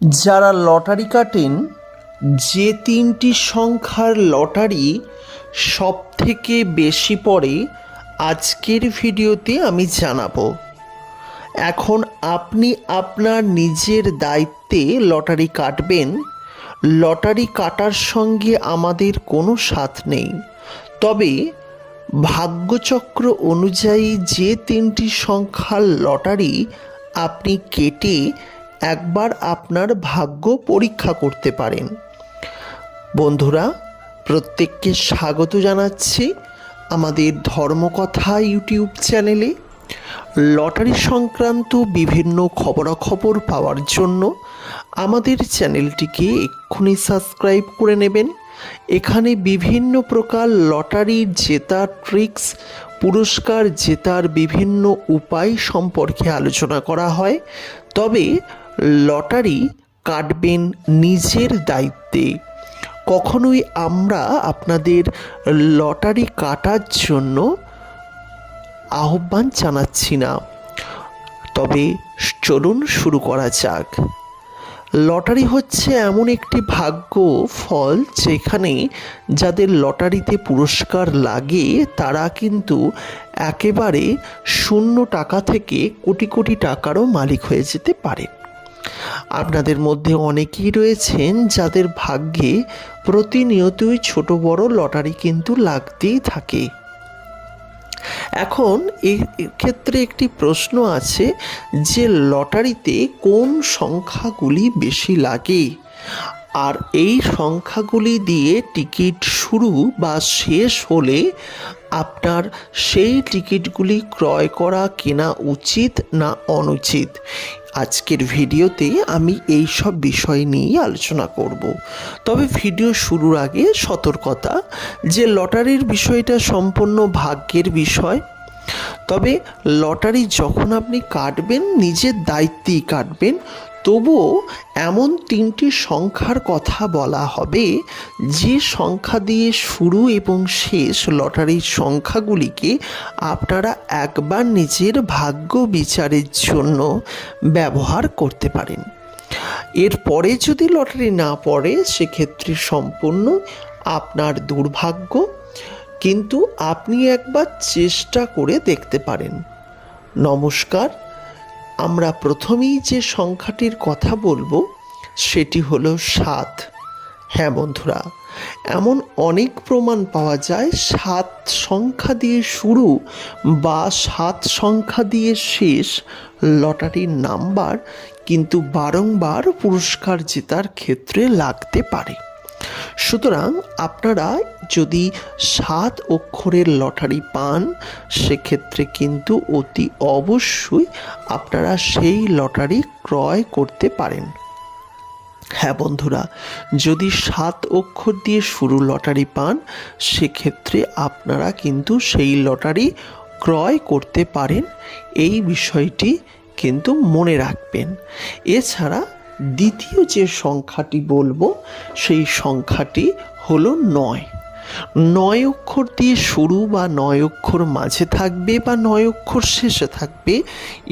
যারা লটারি কাটেন, যে তিনটি সংখ্যার লটারি সবথেকে বেশি পড়ে আজকের ভিডিওতে আমি জানাবো। এখন আপনি আপনার নিজের দায়িত্বে লটারি কাটবেন। লটারি কাটার সঙ্গে আমাদের কোনো সাথ নেই, তবে ভাগ্যচক্র অনুযায়ী যে তিনটি সংখ্যার লটারি আপনি কেটে একবার আপনার ভাগ্য পরীক্ষা করতে পারেন। বন্ধুরা, প্রত্যেককে স্বাগত জানাচ্ছি আমাদের ধর্মকথা ইউটিউব চ্যানেলে। লটারি সংক্রান্ত বিভিন্ন খবরাখবর পাওয়ার জন্য আমাদের চ্যানেলটিকে এক্ষুনি সাবস্ক্রাইব করে নেবেন। এখানে বিভিন্ন প্রকার লটারির জেতার ট্রিক্স, পুরস্কার জেতার বিভিন্ন উপায় সম্পর্কে আলোচনা করা হয়। তবে লটারি কাটবেন নিজের দায়িত্বে। কখনোই আমরা আপনাদের লটারি কাটার জন্য আহ্বান জানাচ্ছি না। তবে চলুন শুরু করা যাক। লটারি হচ্ছে এমন একটি ভাগ্য ফল যেখানে যাদের লটারিতে পুরস্কার লাগে তারা কিন্তু একেবারে শূন্য টাকা থেকে কোটি কোটি টাকারও মালিক হয়ে যেতে পারে। আপনাদের মধ্যে অনেকেই রয়েছেন যাদের ভাগ্যে প্রতিনিয়তই ছোট বড় লটারি কিন্তু লাগতেই থাকে। এখন এর ক্ষেত্রে একটি প্রশ্ন আছে যে লটারিতে কোন সংখ্যাগুলি বেশি লাগে, আর এই সংখ্যাগুলি দিয়ে টিকিট শুরু বা শেষ হলে আপনার সেই টিকিটগুলি ক্রয় করা কেনা উচিত না অনুচিত। আজকের ভিডিওতে আমি এই সব বিষয় নিয়ে আলোচনা করব। তবে ভিডিও শুরুর আগে সতর্কতা যে লটারির বিষয়টা সম্পূর্ণ ভাগ্যের বিষয়। তবে লটারি যখন আপনি কাটবেন নিজের দায়িত্বেই কাটবেন। তবুও এমন তিনটি সংখ্যার কথা বলা হবে যে সংখ্যা দিয়ে শুরু এবং শেষ লটারির সংখ্যাগুলিকে আপনারা একবার নিজের ভাগ্য বিচারের জন্য ব্যবহার করতে পারেন। এরপরে যদি লটারি না পড়ে সেক্ষেত্রে সম্পূর্ণ আপনার দুর্ভাগ্য, কিন্তু আপনি একবার চেষ্টা করে দেখতে পারেন। নমস্কার, আমরা প্রথমেই যে সংখ্যাটির কথা বলবো সেটি হলো 7। হ্যাঁ বন্ধুরা, এমন অনেক প্রমাণ পাওয়া যায় 7 সংখ্যা দিয়ে শুরু বা 7 সংখ্যা দিয়ে শেষ লটারির নাম্বার কিন্তু বারংবার পুরস্কার জেতার ক্ষেত্রে লাগতে পারে। সুতরাং আপনারা যদি 7 অক্ষরের লটারি পান সেক্ষেত্রে কিন্তু অতি অবশ্যই আপনারা সেই লটারি ক্রয় করতে পারেন। হ্যাঁ বন্ধুরা, যদি 7 অক্ষর দিয়ে শুরু লটারি পান সেক্ষেত্রে আপনারা কিন্তু সেই লটারি ক্রয় করতে পারেন। এই বিষয়টি কিন্তু মনে রাখবেন। এছাড়া দ্বিতীয় যে সংখ্যাটি বলবো সেই সংখ্যাটি হলো 9। 9 অক্ষর দিয়ে শুরু বা 9 অক্ষর মাঝে থাকবে বা 9 অক্ষর শেষে থাকবে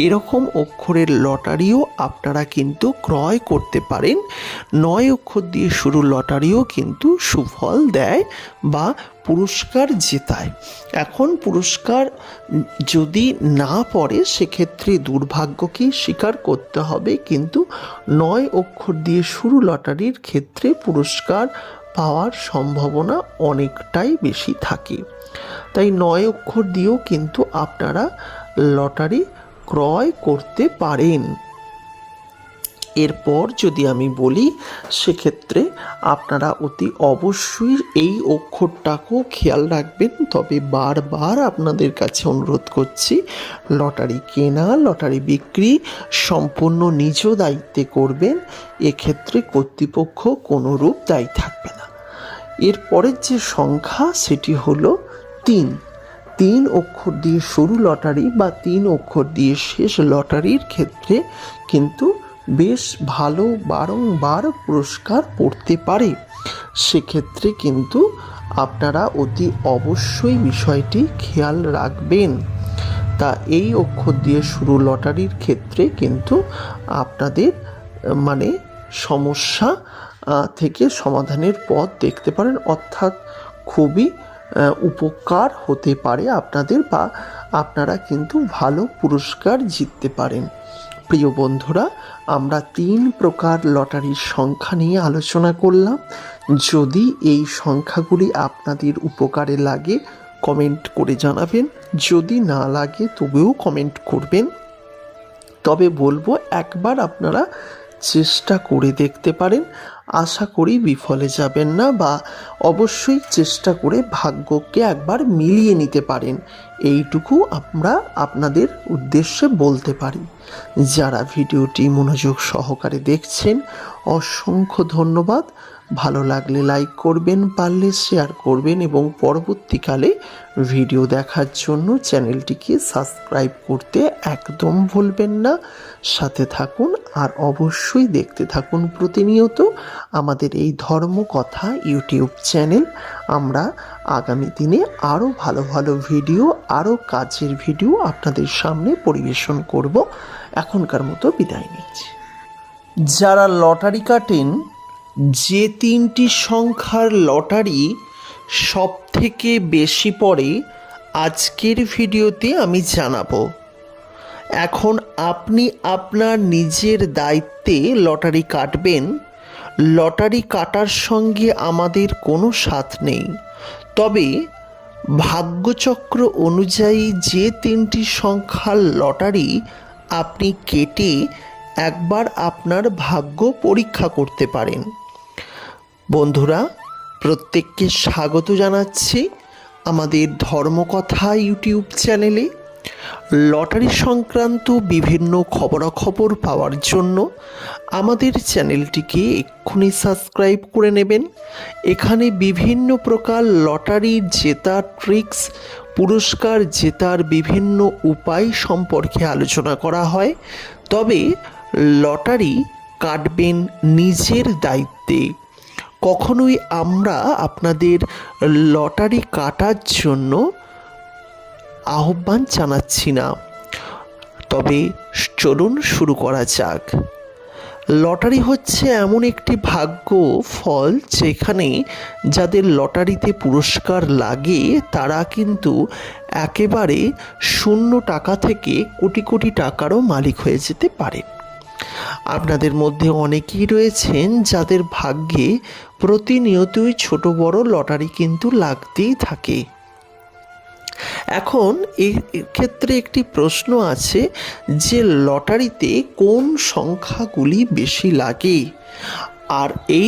এরকম অক্ষরের লটারিও আপনারা কিন্তু ক্রয় করতে পারেন। 9 অক্ষর দিয়ে শুরু লটারিও কিন্তু সুফল দেয় বা পুরস্কার জেতায়। এখন পুরস্কার যদি না পড়ে সেক্ষেত্রে দুর্ভাগ্যকেই স্বীকার করতে হবে, কিন্তু 9 অক্ষর দিয়ে শুরু লটারির ক্ষেত্রে পুরস্কার পাওয়ার সম্ভাবনা অনেকটাই বেশি থাকে। তাই 9 অক্ষর দিয়েও কিন্তু আপনারা লটারি ক্রয় করতে পারেন। এরপর যদি আমি বলি সেক্ষেত্রে আপনারা অতি অবশ্যই এই অক্ষরটাকেও খেয়াল রাখবেন। তবে বারবার আপনাদের কাছে অনুরোধ করছি, লটারি কেনা লটারি বিক্রি সম্পূর্ণ নিজ দায়িত্বে করবেন। এক্ষেত্রে কর্তৃপক্ষ কোনোরূপ দায়ী থাকবে না। এরপরের যে সংখ্যা সেটি হলো 3। 3 অক্ষর দিয়ে শুরু লটারি বা 3 অক্ষর দিয়ে শেষ লটারির ক্ষেত্রে কিন্তু বেশ ভালো বারংবার পুরস্কার পড়তে পারে। সেক্ষেত্রে কিন্তু আপনারা অতি অবশ্যই বিষয়টি খেয়াল রাখবেন। তা এই অক্ষর দিয়ে শুরু লটারির ক্ষেত্রে কিন্তু আপনাদের সমস্যা থেকে সমাধানের পথ দেখতে পারেন, অর্থাৎ খুবই উপকার হতে পারে আপনাদের, বা আপনারা কিন্তু ভালো পুরস্কার জিততে পারেন। প্রিয় বন্ধুরা, আমরা 3 প্রকার লটারির সংখ্যা নিয়ে আলোচনা করলাম। যদি এই সংখ্যাগুলি আপনাদের উপকারে লাগে কমেন্ট করে জানাবেন, যদি না লাগে তবেও কমেন্ট করবেন। তবে বলবো একবার আপনারা চেষ্টা করে দেখতে পারেন, আশা করি বিফলে যাবেন না, বা অবশ্যই চেষ্টা করে ভাগ্যকে একবার মিলিয়ে নিতে পারেন, এইটুকু আমরা আপনাদের উদ্দেশ্যে বলতে পারি। যারা ভিডিওটি মনোযোগ সহকারে দেখছেন অসংখ্য ধন্যবাদ। ভালো লাগলে লাইক করবেন, পারলে শেয়ার করবেন, এবং পরবর্তীকালে ভিডিও দেখার জন্য চ্যানেলটিকে সাবস্ক্রাইব করতে একদম ভুলবেন না। সাথে থাকুন আর অবশ্যই দেখতে থাকুন প্রতিনিয়ত আমাদের এই ধর্মকথা ইউটিউব চ্যানেল। আমরা আগামী দিনে আরও ভালো ভালো ভিডিও, আরও কাজের ভিডিও আপনাদের সামনে পরিবেশন করব। এখনকার মতো বিদায় নিচ্ছি। যারা লটারি কাটেন, যে 3টি সংখ্যার লটারি সব থেকে বেশি পড়ে আজকের ভিডিওতে আমি জানাবো। এখন আপনি আপনার নিজের দায়িত্বে লটারি কাটবেন। লটারি কাটার সঙ্গে আমাদের কোনো সাথ নেই, তবে ভাগ্যচক্র অনুযায়ী যে 3টি সংখ্যার লটারি আপনি কেটে একবার আপনার ভাগ্য পরীক্ষা করতে পারেন। বন্ধুরা, প্রত্যেককে স্বাগত জানাচ্ছি আমাদের ধর্মকথা ইউটিউব চ্যানেলে। লটারি সংক্রান্ত বিভিন্ন খবরাখবর পাওয়ার জন্য আমাদের চ্যানেলটিকে এক্ষুনি সাবস্ক্রাইব করে নেবেন। এখানে বিভিন্ন প্রকার লটারি জেতার ট্রিক্স, পুরস্কার জেতার বিভিন্ন উপায় সম্পর্কে আলোচনা করা হয়। তবে লটারি কাটবেন নিজের দায়িত্বে। কখনোই আমরা আপনাদের লটারি কাটার জন্য আহ্বান জানাচ্ছি না। তবে চলুন শুরু করা যাক। লটারি হচ্ছে এমন একটি ভাগ্য ফল যেখানে যাদের লটারিতে পুরস্কার লাগে তারা কিন্তু একেবারে 0 টাকা থেকে কোটি কোটি টাকারও মালিক হয়ে যেতে পারে। আপনাদের মধ্যে অনেকেই রয়েছেন যাদের ভাগ্যে প্রতিনিয়তই ছোট বড় লটারি কিন্তু লাগতেই থাকে। এখন এই ক্ষেত্রে একটি প্রশ্ন আছে যে লটারিতে কোন সংখ্যাগুলি বেশি লাগে, আর এই